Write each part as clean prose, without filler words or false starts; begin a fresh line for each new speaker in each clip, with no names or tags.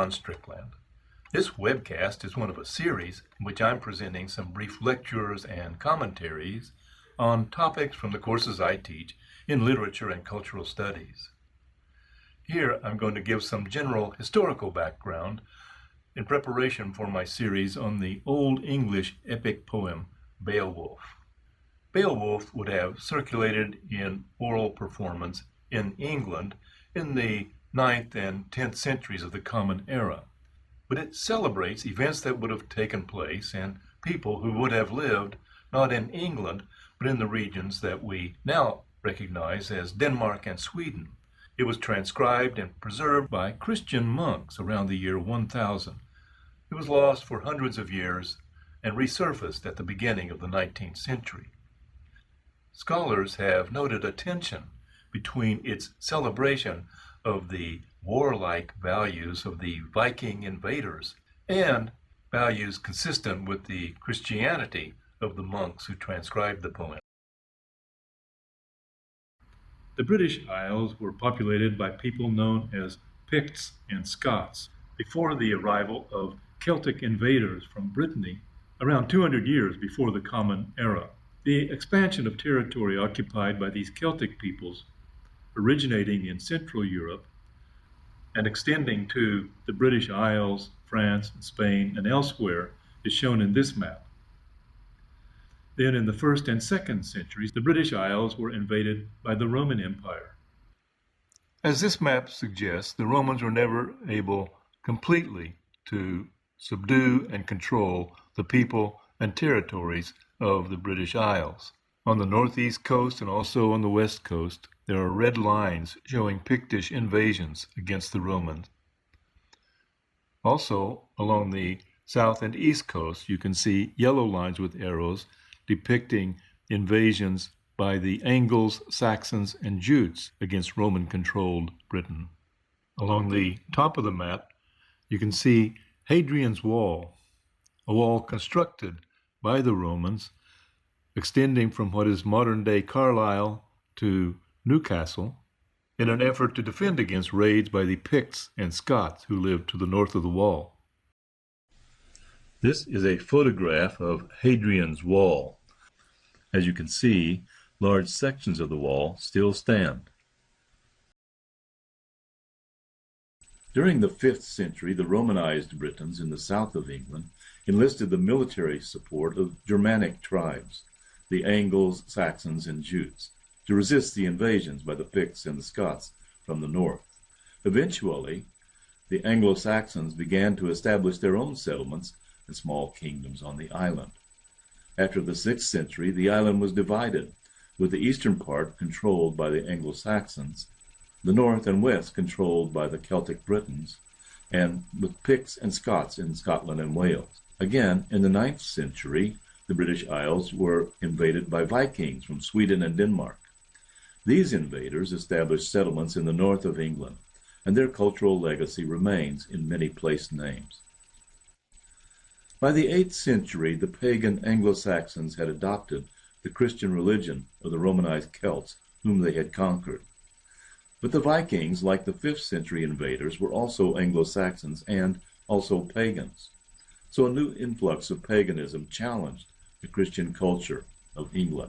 Ron Strickland. This webcast is one of a series in which I'm presenting some brief lectures and commentaries on topics from the courses I teach in literature and cultural studies. Here I'm going to give some general historical background in preparation for my series on the Old English epic poem Beowulf. Beowulf would have circulated in oral performance in England in the 9th and 10th centuries of the Common Era, but it celebrates events that would have taken place and people who would have lived not in England, but in the regions that we now recognize as Denmark and Sweden. It was transcribed and preserved by Christian monks around the year 1000. It was lost for hundreds of years and resurfaced at the beginning of the 19th century. Scholars have noted a tension between its celebration of the warlike values of the Viking invaders and values consistent with the Christianity of the monks who transcribed the poem. The British Isles were populated by people known as Picts and Scots before the arrival of Celtic invaders from Brittany around 200 years before the Common Era. The expansion of territory occupied by these Celtic peoples, originating in Central Europe and extending to the British Isles, France, Spain, and elsewhere, is shown in this map. Then in the 1st and 2nd centuries, the British Isles were invaded by the Roman Empire. As this map suggests, the Romans were never able completely to subdue and control the people and territories of the British Isles. On the northeast coast and also on the west coast, there are red lines showing Pictish invasions against the Romans. Also, along the south and east coast, you can see yellow lines with arrows depicting invasions by the Angles, Saxons, and Jutes against Roman-controlled Britain. Along the top of the map, you can see Hadrian's Wall, a wall constructed by the Romans, extending from what is modern-day Carlisle to Newcastle, in an effort to defend against raids by the Picts and Scots who lived to the north of the wall. This is a photograph of Hadrian's Wall. As you can see, large sections of the wall still stand. During the 5th century, the Romanized Britons in the south of England enlisted the military support of Germanic tribes, the Angles, Saxons, and Jutes, to resist the invasions by the Picts and the Scots from the north. Eventually, the Anglo-Saxons began to establish their own settlements and small kingdoms on the island. After the 6th century, the island was divided, with the eastern part controlled by the Anglo-Saxons, the north and west controlled by the Celtic Britons, and with Picts and Scots in Scotland and Wales. Again, in the 9th century, the British Isles were invaded by Vikings from Sweden and Denmark. These invaders established settlements in the north of England, and their cultural legacy remains in many place names. By the 8th century, the pagan Anglo-Saxons had adopted the Christian religion of the Romanized Celts, whom they had conquered. But the Vikings, like the 5th century invaders, were also Anglo-Saxons and also pagans. So a new influx of paganism challenged the Christian culture of England.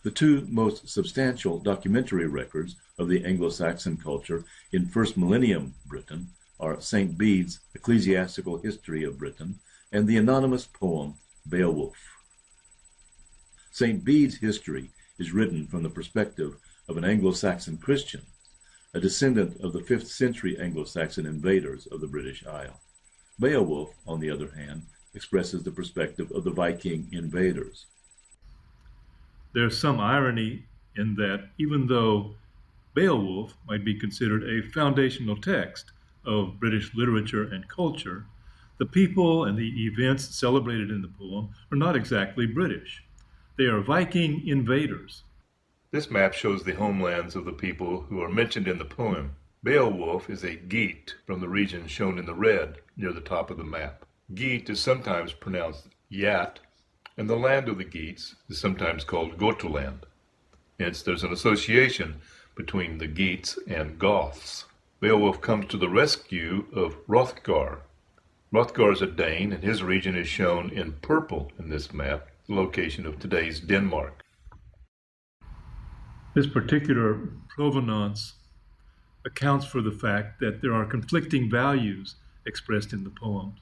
The two most substantial documentary records of the Anglo-Saxon culture in first millennium Britain are St. Bede's Ecclesiastical History of Britain and the anonymous poem Beowulf. St. Bede's history is written from the perspective of an Anglo-Saxon Christian, a descendant of the 5th century Anglo-Saxon invaders of the British Isle. Beowulf, on the other hand, expresses the perspective of the Viking invaders. There's some irony in that even though Beowulf might be considered a foundational text of British literature and culture, the people and the events celebrated in the poem are not exactly British. They are Viking invaders. This map shows the homelands of the people who are mentioned in the poem. Beowulf is a Geat from the region shown in the red near the top of the map. Geat is sometimes pronounced Yat, and the land of the Geats is sometimes called Gotoland. Hence, there's an association between the Geats and Goths. Beowulf comes to the rescue of Hrothgar. Hrothgar is a Dane, and his region is shown in purple in this map, the location of today's Denmark. This particular provenance accounts for the fact that there are conflicting values expressed in the poems,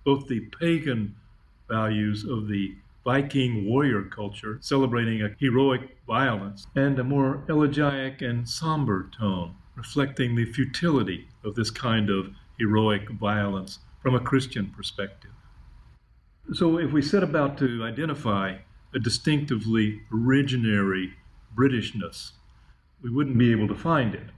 both the pagan values of the Viking warrior culture, celebrating a heroic violence, and a more elegiac and somber tone, reflecting the futility of this kind of heroic violence from a Christian perspective. So if we set about to identify a distinctively originary Britishness, we wouldn't be able to find it.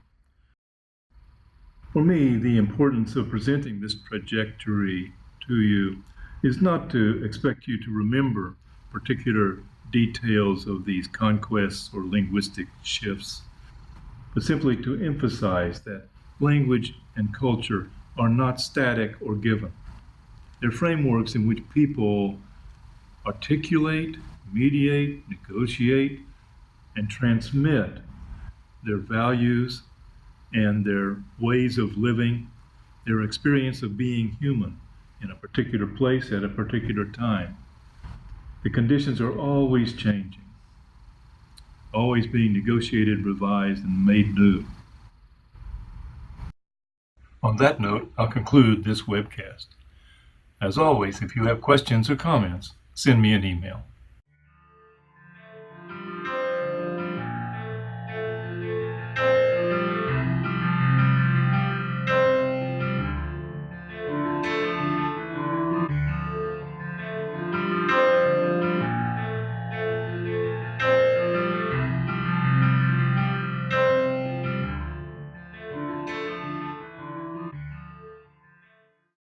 For me, the importance of presenting this trajectory to you is not to expect you to remember particular details of these conquests or linguistic shifts, but simply to emphasize that language and culture are not static or given. They're frameworks in which people articulate, mediate, negotiate, and transmit their values and their ways of living, their experience of being human in a particular place at a particular time. The conditions are always changing, always being negotiated, revised, and made new. On that note, I'll conclude this webcast. As always, if you have questions or comments, send me an email.